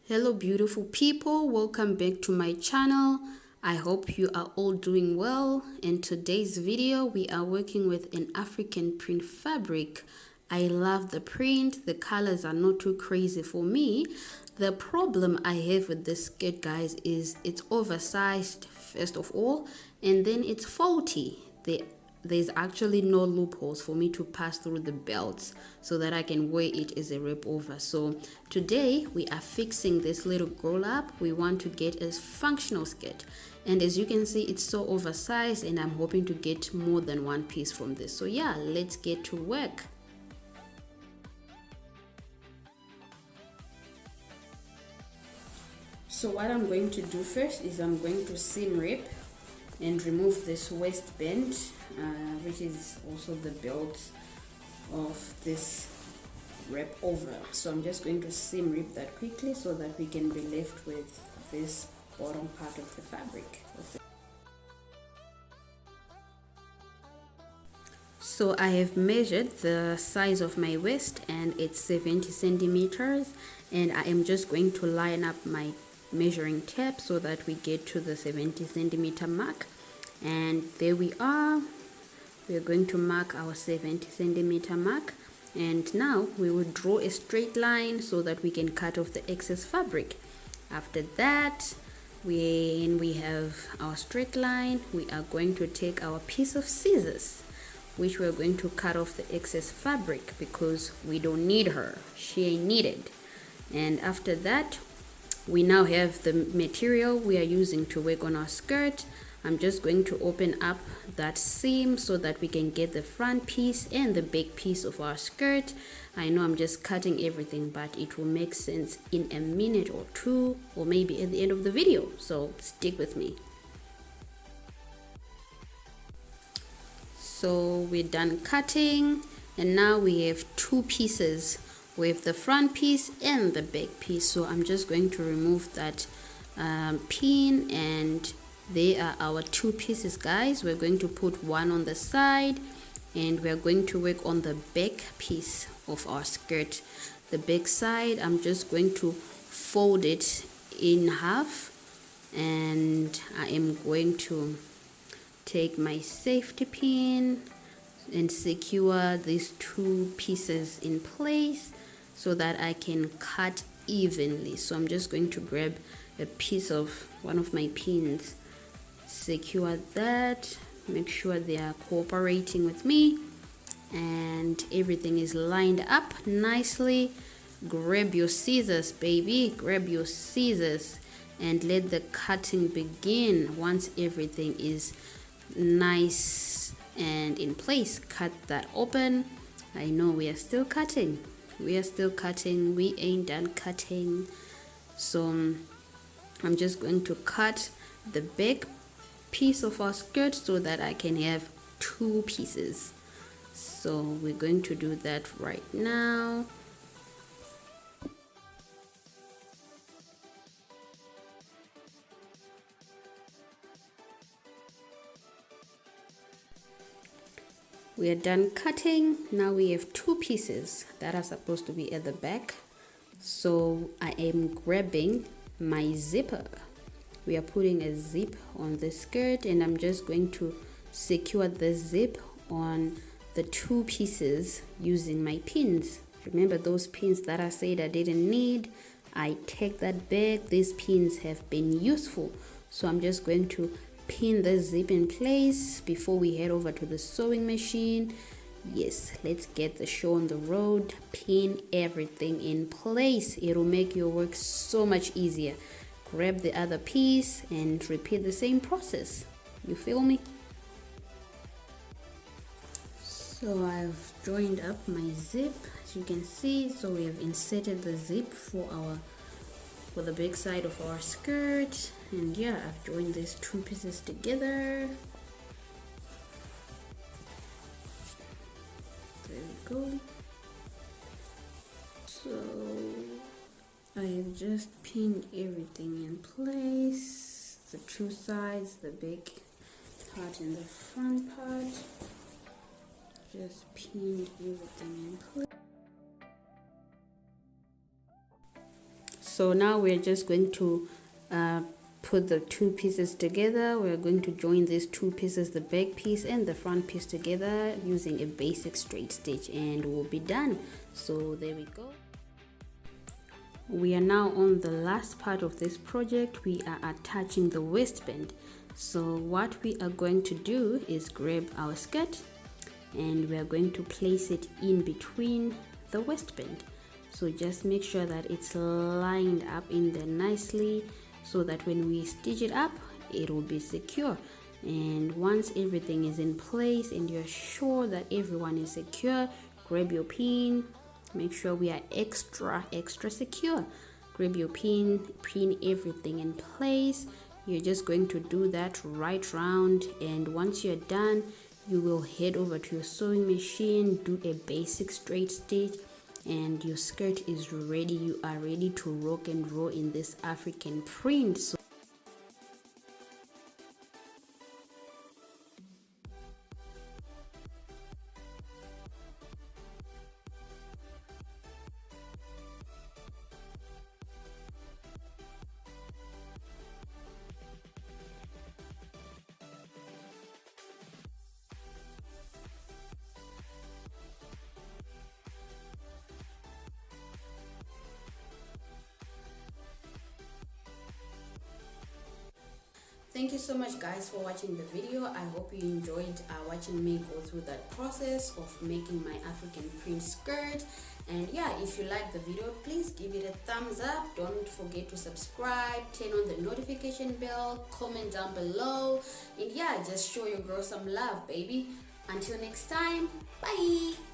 Hello beautiful people, welcome back to my channel. I hope you are all doing well. In today's video we are working with an African print fabric. I love the print, the colors are not too crazy for me. The problem I have with this skirt, guys, is it's oversized first of all, and then it's faulty. There's actually no loopholes for me to pass through the belts so that I can wear it as a wrap over. So today we are fixing this little girl up. We want to get a functional skirt, and as you can see, it's so oversized, and I'm hoping to get more than one piece from this. So yeah, let's get to work. So what I'm going to do first is I'm going to seam rip and remove this waistband, which is also the belt of this wrap over. So I'm just going to seam rip that quickly so that we can be left with this bottom part of the fabric. So I have measured the size of my waist and it's 70 centimeters, and I am just going to line up my measuring tape so that we get to the 70 centimeter mark, and there we are. We are going to mark our 70 centimeter mark, and now we will draw a straight line so that we can cut off the excess fabric. After that, when we have our straight line, we are going to take our piece of scissors, which we're going to cut off the excess fabric because we don't need her, she ain't needed. And after that, we now have the material we are using to work on our skirt. I'm just going to open up that seam so that we can get the front piece and the back piece of our skirt. I know I'm just cutting everything, but it will make sense in a minute or two, or maybe at the end of the video, so stick with me. So we're done cutting, and now we have two pieces. We have the front piece and the back piece. So I'm just going to remove that pin, and there are our two pieces, guys. We're going to put one on the side, and we're going to work on the back piece of our skirt. The back side, I'm just going to fold it in half, and I am going to take my safety pin and secure these two pieces in place so that I can cut evenly. So I'm just going to grab a piece of one of my pins, secure that, make sure they are cooperating with me and everything is lined up nicely. Grab your scissors, baby, grab your scissors, and let the cutting begin. Once everything is nice and in place, cut that open. I know we are still cutting, we ain't done cutting. So I'm just going to cut the back piece of our skirt so that I can have two pieces. So we're going to do that right now. We are done cutting. Now we have two pieces that are supposed to be at the back. So I am grabbing my zipper. We are putting a zip on the skirt, and I'm just going to secure the zip on the two pieces using my pins. Remember those pins that I said I didn't need? I take that back. These pins have been useful. So I'm just going to pin the zip in place before we head over to the sewing machine. Yes, let's get the show on the road. Pin everything in place. It'll make your work so much easier. Grab the other piece and repeat the same process. You feel me? So I've joined up my zip, as you can see. So we have inserted the zip for the back side of our skirt, and yeah, I've joined these two pieces together. There we go. So I have just pinned everything in place, the two sides, the back part and the front part. Just pinned everything in place. So now we're just going to put the two pieces together. We're going to join these two pieces, the back piece and the front piece, together using a basic straight stitch, and we'll be done. So there we go. We are now on the last part of this project. We are attaching the waistband. So what we are going to do is grab our skirt and we are going to place it in between the waistband. So just make sure that it's lined up in there nicely, so that when we stitch it up, it will be secure. And once everything is in place and you're sure that everyone is secure, grab your pin. Make sure we are extra secure. Grab your pin everything in place. You're just going to do that right round, and once you're done, you will head over to your sewing machine, do a basic straight stitch, and your skirt is ready. You are ready to rock and roll in this African print. So thank you so much guys for watching the video. I hope you enjoyed watching me go through that process of making my African print skirt. And yeah, if you like the video, please give it a thumbs up. Don't forget to subscribe, turn on the notification bell, comment down below, and yeah, just show your girl some love, baby. Until next time, bye.